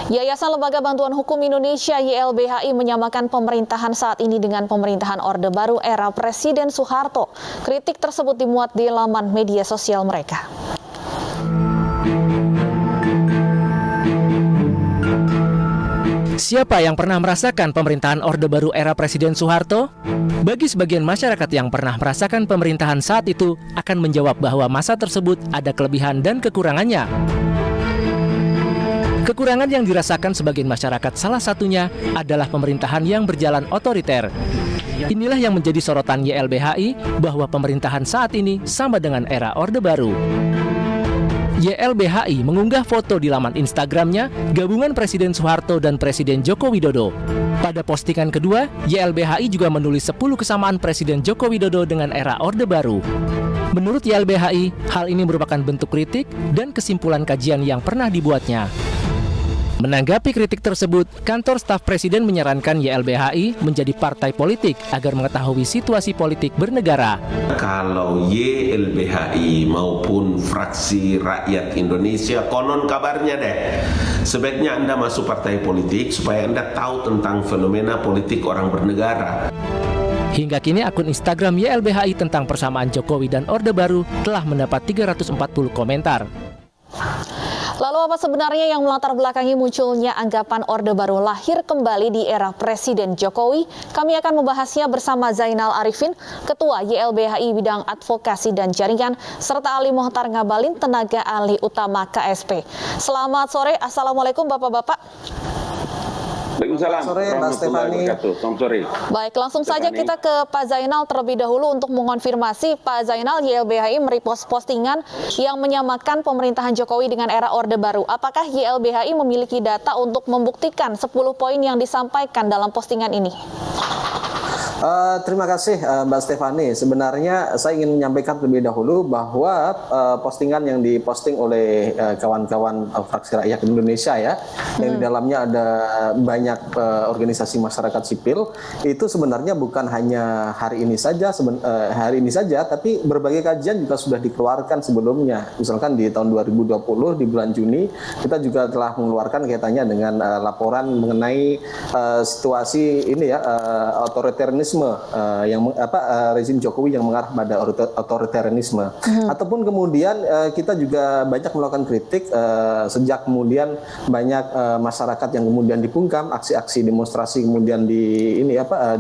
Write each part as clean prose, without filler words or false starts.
Yayasan Lembaga Bantuan Hukum Indonesia YLBHI menyamakan pemerintahan saat ini dengan pemerintahan Orde Baru era Presiden Soeharto. Kritik tersebut dimuat di laman media sosial mereka. Siapa yang pernah merasakan pemerintahan Orde Baru era Presiden Soeharto? Bagi sebagian masyarakat yang pernah merasakan pemerintahan saat itu akan menjawab bahwa masa tersebut ada kelebihan dan kekurangannya. Kekurangan yang dirasakan sebagian masyarakat salah satunya adalah pemerintahan yang berjalan otoriter. Inilah yang menjadi sorotan YLBHI bahwa pemerintahan saat ini sama dengan era Orde Baru. YLBHI mengunggah foto di laman Instagramnya gabungan Presiden Soeharto dan Presiden Joko Widodo. Pada postingan kedua, YLBHI juga menulis 10 kesamaan Presiden Joko Widodo dengan era Orde Baru. Menurut YLBHI, hal ini merupakan bentuk kritik dan kesimpulan kajian yang pernah dibuatnya. Menanggapi kritik tersebut, kantor staf Presiden menyarankan YLBHI menjadi partai politik agar mengetahui situasi politik bernegara. Kalau YLBHI maupun fraksi rakyat Indonesia, konon kabarnya sebaiknya Anda masuk partai politik supaya Anda tahu tentang fenomena politik orang bernegara. Hingga kini akun Instagram YLBHI tentang persamaan Jokowi dan Orde Baru telah mendapat 340 komentar. Lalu apa sebenarnya yang melatar belakangi munculnya anggapan Orde Baru lahir kembali di era Presiden Jokowi? Kami akan membahasnya bersama Zainal Arifin, Ketua YLBHI Bidang Advokasi dan Jaringan, serta Ali Mohtar Ngabalin, Tenaga Ahli Utama KSP. Selamat sore, Assalamualaikum Bapak-Bapak. Waalaikumsalam. Sore, Mbak Stefani. Selamat sore. Baik, langsung saja kita ke Pak Zainal terlebih dahulu untuk mengonfirmasi. Pak Zainal, YLBHI merepost postingan yang menyamakan pemerintahan Jokowi dengan era Orde Baru. Apakah YLBHI memiliki data untuk membuktikan 10 poin yang disampaikan dalam postingan ini? Terima kasih Mbak Stefani. Sebenarnya saya ingin menyampaikan terlebih dahulu bahwa postingan yang diposting oleh kawan-kawan fraksi rakyat Indonesia yang di dalamnya ada banyak organisasi masyarakat sipil, itu sebenarnya bukan hanya hari ini saja, tapi berbagai kajian juga sudah dikeluarkan sebelumnya. Misalkan di tahun 2020 di bulan Juni kita juga telah mengeluarkan kaitannya dengan laporan mengenai situasi ini otoritarianisme rezim Jokowi yang mengarah pada otoritarianisme. Ataupun kemudian kita juga banyak melakukan kritik sejak kemudian banyak masyarakat yang kemudian dibungkam, aksi-aksi demonstrasi kemudian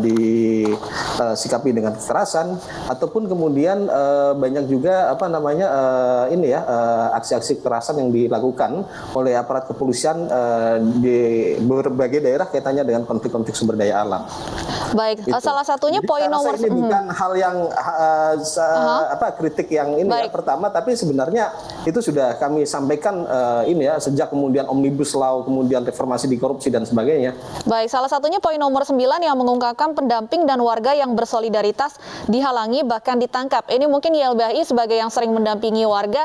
disikapi dengan kekerasan, ataupun kemudian banyak juga aksi-aksi kekerasan yang dilakukan oleh aparat kepolisian di berbagai daerah kaitannya dengan konflik-konflik sumber daya alam. Baik, salah satunya poin nomor ini bukan hal yang kritik yang ini pertama, tapi sebenarnya itu sudah kami sampaikan sejak kemudian Omnibus Law, kemudian reformasi di korupsi dan sebagainya. Baik, salah satunya poin nomor 9 yang mengungkapkan pendamping dan warga yang bersolidaritas dihalangi bahkan ditangkap. Ini mungkin YLBHI sebagai yang sering mendampingi warga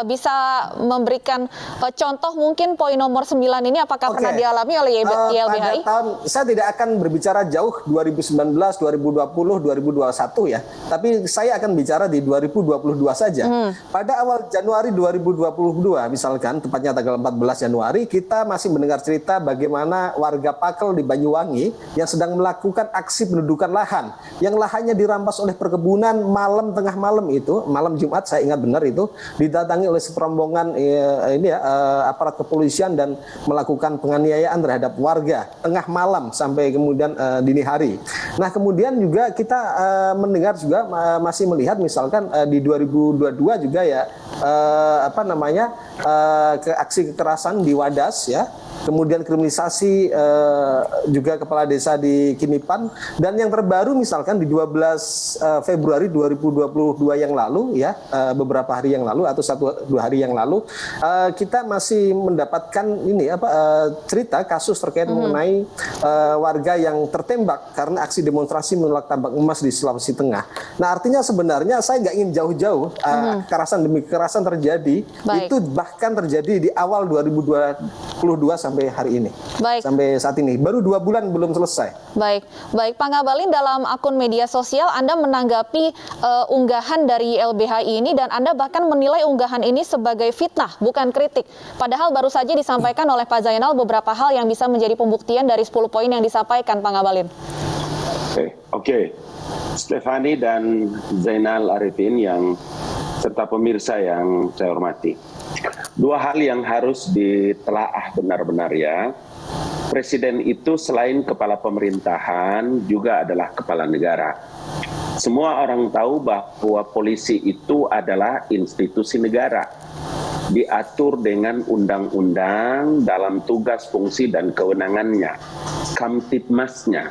bisa memberikan contoh mungkin poin nomor 9 ini apakah pernah dialami oleh YLBHI? Saya tidak akan berbicara jauh 2019, 2020, 2021 ya. Tapi saya akan bicara di 2022 saja. Pada awal Januari 2022 misalkan, tepatnya tanggal 14 Januari, kita masih mendengar cerita bagaimana warga Pakel di Banyuwangi yang sedang melakukan aksi pendudukan lahan. Yang lahannya dirampas oleh perkebunan tengah malam itu, malam Jumat saya ingat benar itu, didatangi oleh serombongan aparat kepolisian dan melakukan penganiayaan terhadap warga tengah malam sampai kemudian dini hari. Nah, kemudian juga kita mendengar juga masih melihat misalkan di 2022 juga aksi kekerasan di Wadas ya. Kemudian kriminalisasi juga kepala desa di Kinipan, dan yang terbaru misalkan di 12 Februari 2022 yang lalu ya, beberapa hari yang lalu atau 1-2 hari yang lalu kita masih mendapatkan cerita kasus terkait mengenai warga yang tertembak karena aksi demonstrasi menolak tambang emas di Sulawesi Tengah. Nah, artinya sebenarnya saya nggak ingin jauh-jauh kekerasan demi kekerasan terjadi. Itu bahkan terjadi di awal 2022 sampai sampai hari ini. Baik. Sampai saat ini baru 2 bulan belum selesai. Baik, Pak Ngabalin, dalam akun media sosial Anda menanggapi unggahan dari YLBHI ini dan Anda bahkan menilai unggahan ini sebagai fitnah, bukan kritik. Padahal baru saja disampaikan oleh Pak Zainal beberapa hal yang bisa menjadi pembuktian dari 10 poin yang disampaikan, Pak Ngabalin. Oke. Stefani dan Zainal Arifin serta pemirsa yang saya hormati. 2 hal yang harus ditelaah benar-benar ya. Presiden itu selain kepala pemerintahan juga adalah kepala negara. Semua orang tahu bahwa polisi itu adalah institusi negara. Diatur dengan undang-undang dalam tugas, fungsi, dan kewenangannya. Kamtibmasnya.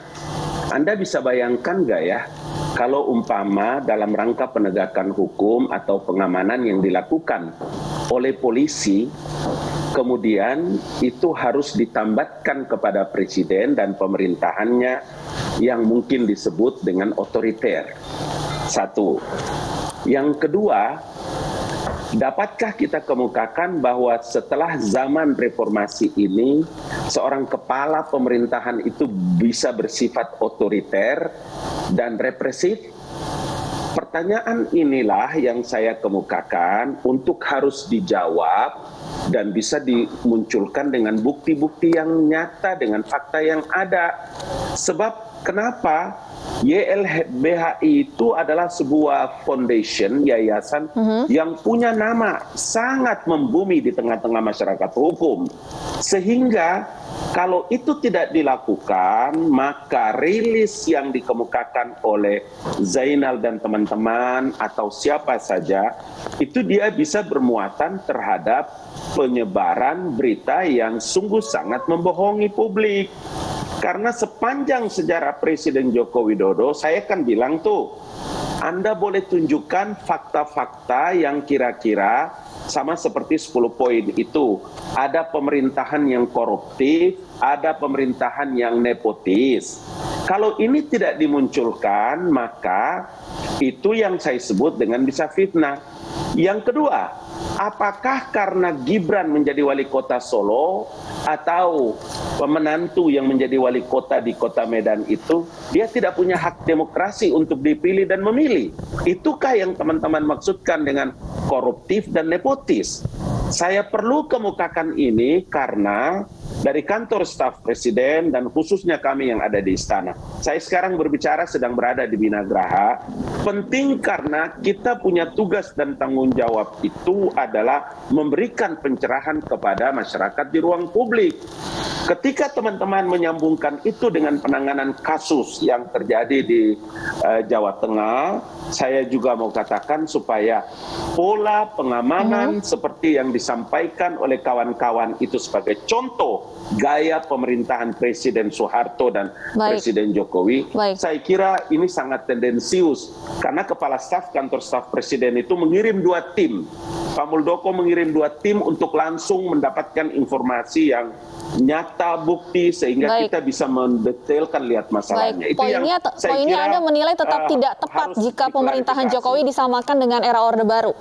Anda bisa bayangkan nggak ya, kalau umpama dalam rangka penegakan hukum atau pengamanan yang dilakukan oleh polisi, kemudian itu harus ditambatkan kepada presiden dan pemerintahannya yang mungkin disebut dengan otoriter. 1. Yang kedua, dapatkah kita kemukakan bahwa setelah zaman reformasi ini, seorang kepala pemerintahan itu bisa bersifat otoriter dan represif? Pertanyaan inilah yang saya kemukakan untuk harus dijawab dan bisa dimunculkan dengan bukti-bukti yang nyata, dengan fakta yang ada. Sebab kenapa? YLBHI itu adalah sebuah foundation, yayasan yang punya nama sangat membumi di tengah-tengah masyarakat hukum. Sehingga kalau itu tidak dilakukan, maka rilis yang dikemukakan oleh Zainal dan teman-teman atau siapa saja, itu dia bisa bermuatan terhadap penyebaran berita yang sungguh sangat membohongi publik. Karena sepanjang sejarah Presiden Joko Widodo, saya kan bilang tuh, Anda boleh tunjukkan fakta-fakta yang kira-kira sama seperti 10 poin itu. Ada pemerintahan yang koruptif, ada pemerintahan yang nepotis. Kalau ini tidak dimunculkan, maka itu yang saya sebut dengan bisa fitnah. Yang kedua, apakah karena Gibran menjadi wali kota Solo atau menantu yang menjadi wali kota di kota Medan itu, dia tidak punya hak demokrasi untuk dipilih dan memilih? Itukah yang teman-teman maksudkan dengan koruptif dan nepotis? Saya perlu kemukakan ini karena dari kantor staf presiden dan khususnya kami yang ada di istana. Saya sekarang berbicara sedang berada di Binagraha. Penting karena kita punya tugas dan tanggung jawab itu adalah memberikan pencerahan kepada masyarakat di ruang publik. Ketika teman-teman menyambungkan itu dengan penanganan kasus yang terjadi di Jawa Tengah, saya juga mau katakan supaya pola pengamanan seperti yang disampaikan oleh kawan-kawan itu sebagai contoh gaya pemerintahan Presiden Soeharto dan Presiden Jokowi, saya kira ini sangat tendensius karena kepala staf kantor staf presiden itu mengirim 2 tim. Pak Muldoko mengirim 2 tim untuk langsung mendapatkan informasi yang nyata, bukti, sehingga kita bisa mendetailkan lihat masalahnya. Itu poinnya, yang saya poinnya kira Anda menilai tetap tidak tepat jika pemerintahan Jokowi disamakan dengan era Orde Baru.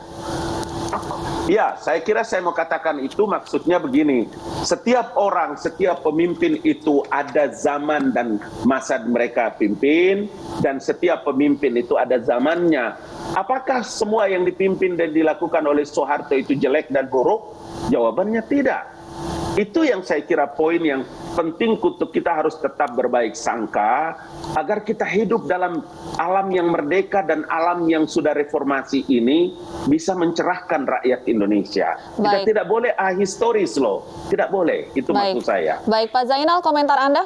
Ya, saya kira saya mau katakan itu maksudnya begini. Setiap orang, setiap pemimpin itu ada zaman dan masa mereka pimpin, dan setiap pemimpin itu ada zamannya. Apakah semua yang dipimpin dan dilakukan oleh Soeharto itu jelek dan buruk? Jawabannya tidak. Itu yang saya kira poin yang penting untuk kita harus tetap berbaik sangka agar kita hidup dalam alam yang merdeka dan alam yang sudah reformasi ini bisa mencerahkan rakyat Indonesia. Kita tidak boleh ahistoris loh, tidak boleh, itu maksud saya. Baik, Pak Zainal, komentar Anda?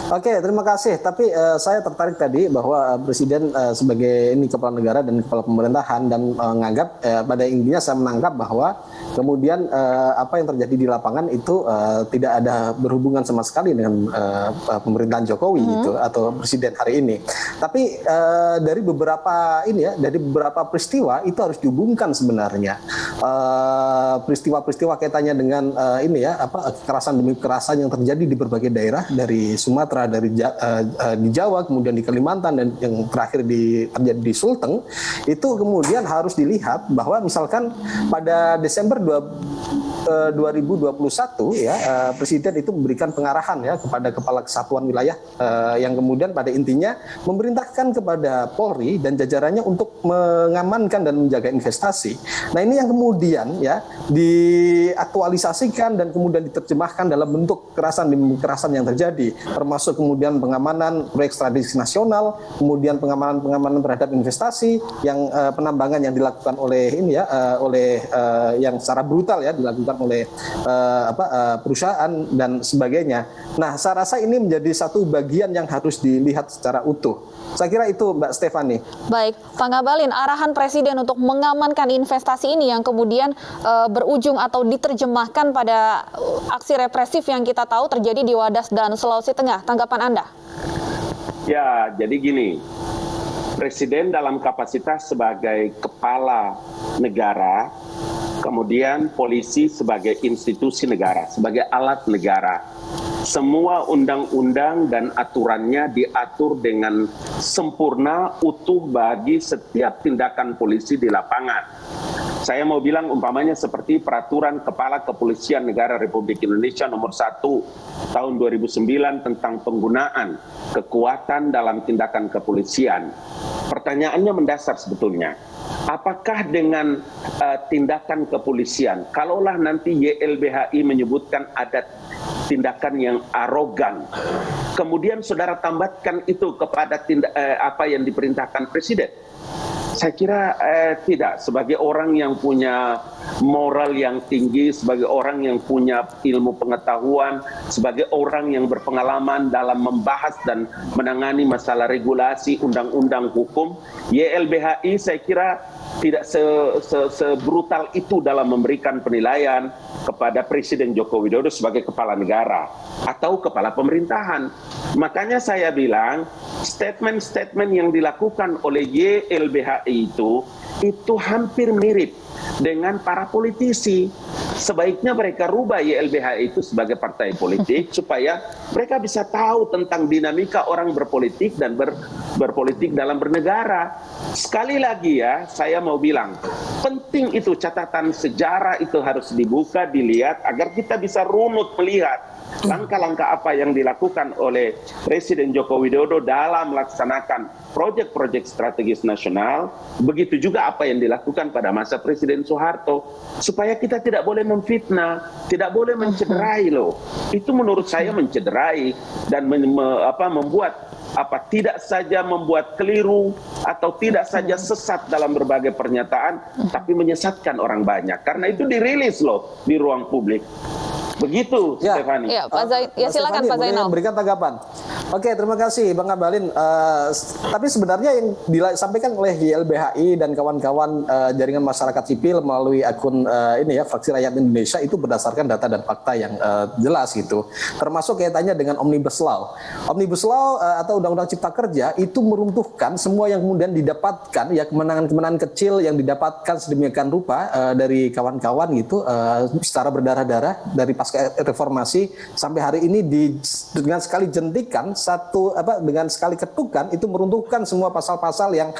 Oke, terima kasih. Tapi saya tertarik tadi bahwa Presiden sebagai ini kepala negara dan kepala pemerintahan dan menganggap pada intinya saya menangkap bahwa kemudian apa yang terjadi di lapangan itu tidak ada berhubungan sama sekali dengan pemerintahan Jokowi gitu atau Presiden hari ini. Tapi dari beberapa dari beberapa peristiwa itu harus dihubungkan sebenarnya. Peristiwa-peristiwa kaitannya dengan kekerasan demi kekerasan yang terjadi di berbagai daerah dari Sumatera, di Jawa, kemudian di Kalimantan, dan yang terakhir terjadi di Sulteng, itu kemudian harus dilihat bahwa misalkan pada Desember 2021 ya Presiden itu memberikan pengarahan ya kepada Kepala Kesatuan Wilayah yang kemudian pada intinya memerintahkan kepada Polri dan jajarannya untuk mengamankan dan menjaga investasi. Nah ini yang kemudian ya diaktualisasikan dan kemudian diterjemahkan dalam bentuk kekerasan yang terjadi, termasuk kemudian pengamanan proyek strategis nasional, kemudian pengamanan terhadap investasi yang penambangan yang dilakukan oleh ini ya yang secara brutal ya dilakukan oleh perusahaan dan sebagainya. Nah, saya rasa ini menjadi satu bagian yang harus dilihat secara utuh. Saya kira itu Mbak Stefani. Baik, Pak Ngabalin, arahan Presiden untuk mengamankan investasi ini yang kemudian berujung atau diterjemahkan pada aksi represif yang kita tahu terjadi di Wadas dan Sulawesi Tengah. Tanggapan Anda? Ya, jadi gini, Presiden dalam kapasitas sebagai kepala negara, kemudian polisi sebagai institusi negara, sebagai alat negara. Semua undang-undang dan aturannya diatur dengan sempurna, utuh bagi setiap tindakan polisi di lapangan. Saya mau bilang umpamanya seperti peraturan Kepala Kepolisian Negara Republik Indonesia nomor 1 tahun 2009 tentang penggunaan kekuatan dalam tindakan kepolisian. Pertanyaannya mendasar sebetulnya. Apakah dengan tindakan kepolisian, kalaulah nanti YLBHI menyebutkan ada tindakan yang arogan, kemudian saudara tambatkan itu kepada apa yang diperintahkan Presiden? Saya kira tidak. Sebagai orang yang punya moral yang tinggi, sebagai orang yang punya ilmu pengetahuan, sebagai orang yang berpengalaman dalam membahas dan menangani masalah regulasi undang-undang hukum, YLBHI saya kira tidak sebrutal itu dalam memberikan penilaian kepada Presiden Joko Widodo sebagai kepala negara atau kepala pemerintahan. Makanya saya bilang statement-statement yang dilakukan oleh YLBHI itu hampir mirip dengan para politisi. Sebaiknya mereka rubah YLBHI itu sebagai partai politik supaya mereka bisa tahu tentang dinamika orang berpolitik dan berpolitik dalam bernegara. Sekali lagi ya, saya mau bilang, penting itu catatan sejarah itu harus dibuka, dilihat agar kita bisa runut melihat langkah-langkah apa yang dilakukan oleh Presiden Joko Widodo dalam melaksanakan proyek-proyek strategis nasional, begitu juga apa yang dilakukan pada masa Presiden Soeharto, supaya kita tidak boleh memfitnah, tidak boleh mencederai loh. Itu menurut saya mencederai dan membuat tidak saja membuat keliru atau tidak saja sesat dalam berbagai pernyataan, tapi menyesatkan orang banyak. Karena itu dirilis loh di ruang publik. Begitu, ya, Stefani. Ya, silakan Pak Zainal. Memberikan tanggapan. Oke, terima kasih Bang Ngabalin. Tapi sebenarnya yang disampaikan oleh YLBHI dan kawan-kawan jaringan masyarakat sipil melalui akun Fraksi Rakyat Indonesia itu berdasarkan data dan fakta yang jelas gitu. Termasuk kaitannya dengan Omnibus Law. Omnibus Law atau Undang-Undang Cipta Kerja itu meruntuhkan semua yang kemudian didapatkan ya kemenangan-kemenangan kecil yang didapatkan sedemikian rupa dari kawan-kawan gitu secara berdarah-darah dari pasca reformasi sampai hari ini dengan sekali jentikan dengan sekali ketukan itu meruntuhkan semua pasal-pasal yang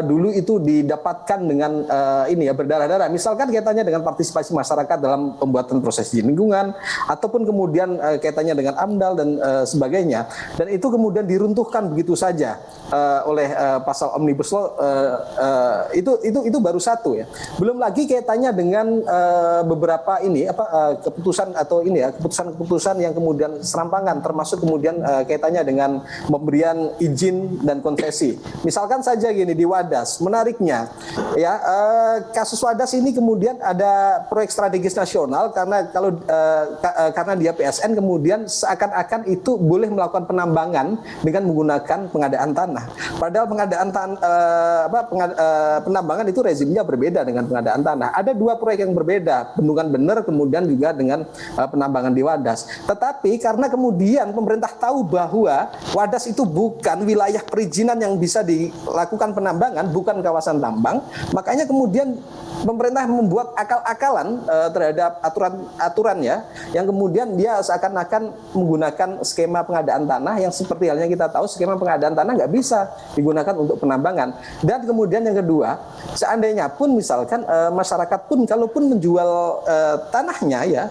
dulu itu didapatkan dengan berdarah-darah. Misalkan kaitannya dengan partisipasi masyarakat dalam pembuatan proses izin lingkungan ataupun kemudian kaitannya dengan AMDAL dan sebagainya. Dan itu kemudian diruntuhkan begitu saja oleh pasal Omnibus Law. Itu baru satu ya. Belum lagi kaitannya dengan beberapa keputusan-keputusan yang kemudian serampangan, termasuk kemudian kaitannya dengan pemberian izin dan konsesi. Misalkan saja gini di Wadas, menariknya ya kasus Wadas ini kemudian ada proyek strategis nasional karena dia PSN kemudian seakan-akan itu boleh melakukan penambangan dengan menggunakan pengadaan tanah. Padahal penambangan itu rezimnya berbeda dengan pengadaan tanah. Ada dua proyek yang berbeda, Bendungan Bener kemudian juga dengan penambangan di Wadas. Tetapi karena kemudian pemerintah tahu bahwa Wadas itu bukan wilayah perizinan yang bisa dilakukan penambangan, bukan kawasan tambang, makanya kemudian pemerintah membuat akal-akalan terhadap aturan ya, yang kemudian dia seakan-akan menggunakan skema pengadaan tanah yang seperti halnya kita tahu skema pengadaan tanah nggak bisa digunakan untuk penambangan. Dan kemudian yang kedua, seandainya pun misalkan masyarakat pun kalaupun menjual tanahnya ya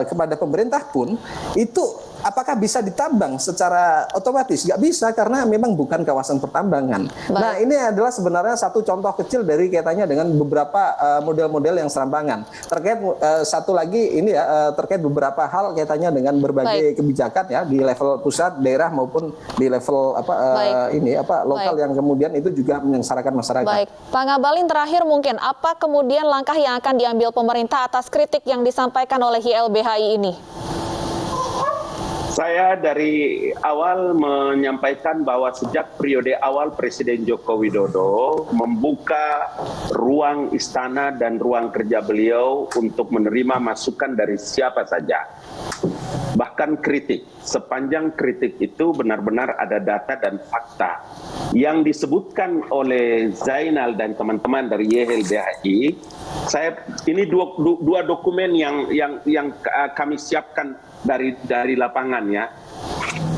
kepada pemerintah pun itu apakah bisa ditambang secara otomatis? Nggak bisa karena memang bukan kawasan pertambangan. Baik. Nah ini adalah sebenarnya satu contoh kecil dari kaitannya dengan beberapa model-model yang serampangan. Terkait satu lagi ini ya terkait beberapa hal kaitannya dengan berbagai kebijakan ya di level pusat, daerah maupun di level lokal yang kemudian itu juga menyengsarakan masyarakat. Baik, Pak Ngabalin terakhir mungkin apa kemudian langkah yang akan diambil pemerintah atas kritik yang disampaikan oleh YLBHI ini? Saya dari awal menyampaikan bahwa sejak periode awal Presiden Joko Widodo membuka ruang istana dan ruang kerja beliau untuk menerima masukan dari siapa saja. Bahkan kritik, sepanjang kritik itu benar-benar ada data dan fakta. Yang disebutkan oleh Zainal dan teman-teman dari YLBHI, ini dua dokumen yang kami siapkan dari lapangan ya.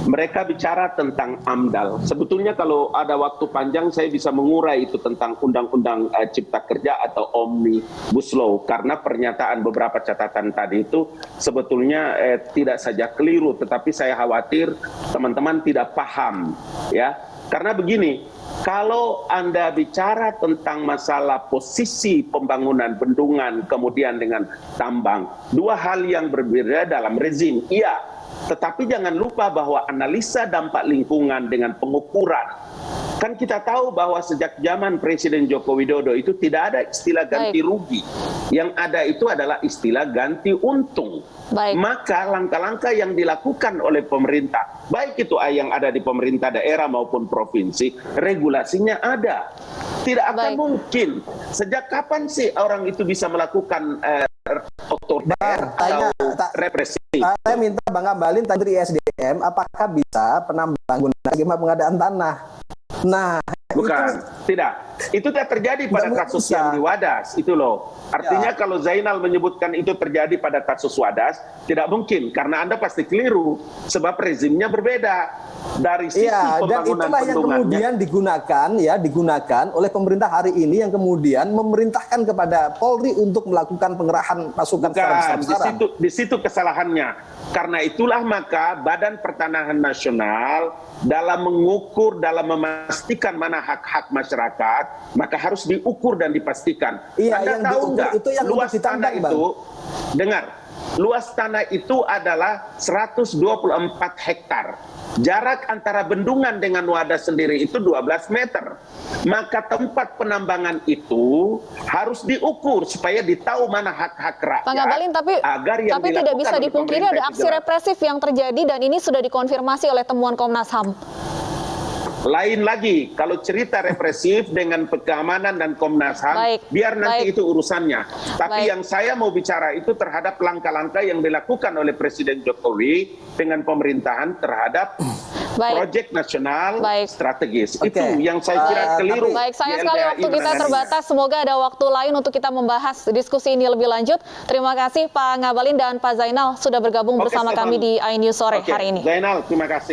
Mereka bicara tentang AMDAL. Sebetulnya kalau ada waktu panjang saya bisa mengurai itu tentang Undang-Undang Cipta Kerja atau Omnibus Law, karena pernyataan beberapa catatan tadi itu sebetulnya tidak saja keliru, tetapi saya khawatir teman-teman tidak paham ya. Karena begini, kalau Anda bicara tentang masalah posisi pembangunan bendungan kemudian dengan tambang, dua hal yang berbeda dalam rezim, iya. Tetapi jangan lupa bahwa analisa dampak lingkungan dengan pengukuran. Kan kita tahu bahwa sejak zaman Presiden Joko Widodo itu tidak ada istilah ganti rugi. Yang ada itu adalah istilah ganti untung. Maka langkah-langkah yang dilakukan oleh pemerintah, baik itu yang ada di pemerintah daerah maupun provinsi, regulasinya ada. Tidak akan mungkin. Sejak kapan sih orang itu bisa melakukan otoriter atau represi? Saya minta Bang Ngabalin tadi dari SDM, apakah bisa penambangan skema pengadaan tanah? Nah, bukan, tidak. Itu tidak terjadi pada kasus yang di Wadas, itu loh. Artinya kalau Zainal menyebutkan itu terjadi pada kasus Wadas, tidak mungkin, karena Anda pasti keliru, sebab rezimnya berbeda. Dari sisi pembangunan dan itulah yang kemudian digunakan oleh pemerintah hari ini yang kemudian memerintahkan kepada Polri untuk melakukan pengerahan pasukan besar-besaran. Di situ kesalahannya. Karena itulah maka Badan Pertanahan Nasional dalam mengukur, dalam memastikan mana hak-hak masyarakat, maka harus diukur dan dipastikan. Anda tahu nggak, luas tanah itu, dengar, luas tanah itu adalah 124 hektar. Jarak antara bendungan dengan Wadas sendiri itu 12 meter. Maka tempat penambangan itu harus diukur supaya ditahu mana hak-hak rakyat. Pak Ngabalin, tapi tidak bisa dipungkiri ada aksi represif yang terjadi dan ini sudah dikonfirmasi oleh temuan Komnas HAM. Lain lagi, kalau cerita represif dengan keamanan dan Komnas HAM, biar nanti itu urusannya. Tapi yang saya mau bicara itu terhadap langkah-langkah yang dilakukan oleh Presiden Jokowi dengan pemerintahan terhadap proyek nasional strategis. Itu yang saya kira keliru. Sayang sekali waktu kita terbatas. Semoga ada waktu lain untuk kita membahas diskusi ini lebih lanjut. Terima kasih Pak Ngabalin dan Pak Zainal sudah bergabung bersama kami di iNews Sore hari ini. Zainal, terima kasih.